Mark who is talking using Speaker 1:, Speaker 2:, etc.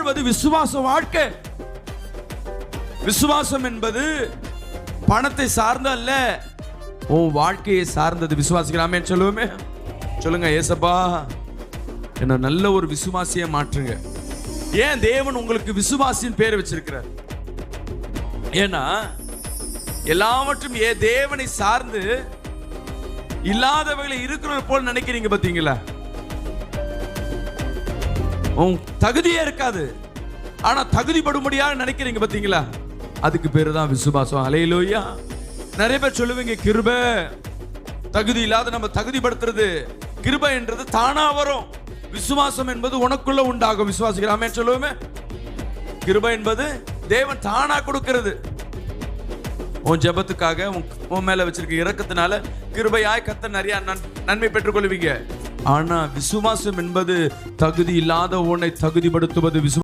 Speaker 1: வாழ்வது விசுவாச வாழ்க்கை. விசுவாசம் என்பது பணத்தை சார்ந்த அல்ல, உன் வாழ்க்கையை சார்ந்தது. விசுவாசிக்கலாமே சொல்லுவோமே. சொல்லுங்க, ஏசப்பா என்ன நல்ல ஒரு விசுவாசியை மாற்றுங்க. ஏன் தேவன் உங்களுக்கு விசுவாசியின் பேர் வச்சிருக்கிறார்? ஏன்னா எல்லாவற்றும் தேவனை சார்ந்து இல்லாதவர்களை இருக்கிறது போல் நினைக்கிறீங்க பாத்தீங்களா? உன் தகுதியே இருக்காது, ஆனா தகுதிப்படும்படியாக நினைக்கிறீங்க பாத்தீங்களா? அதுக்கு பேரு தான் விசுவாசம். அல்லேலூயா. நிறைய பேர் சொல்லுவீங்க, கிருபை. தகுதி இல்லாத நம்ம தகுதிப்படுத்துறது. கிருபை என்றது தானா வரும். விசுவாசம் என்பது உனக்குள்ள உண்டாகும். விசுவாசிக்கலாமே சொல்லுவோமே. கிருபை என்பது தேவன் தானா கொடுக்கிறது. உன் ஜெபத்துக்காக உன் மேல வச்சிருக்க இரக்கத்தினால கிருபையாய் கர்த்தர் நிறைய நன்மை பெற்றுக் கொள்வீங்க. ஆனா விசுவாசம் என்பது தகுதி இல்லாத உன்னை தகுதிப்படுத்துவது.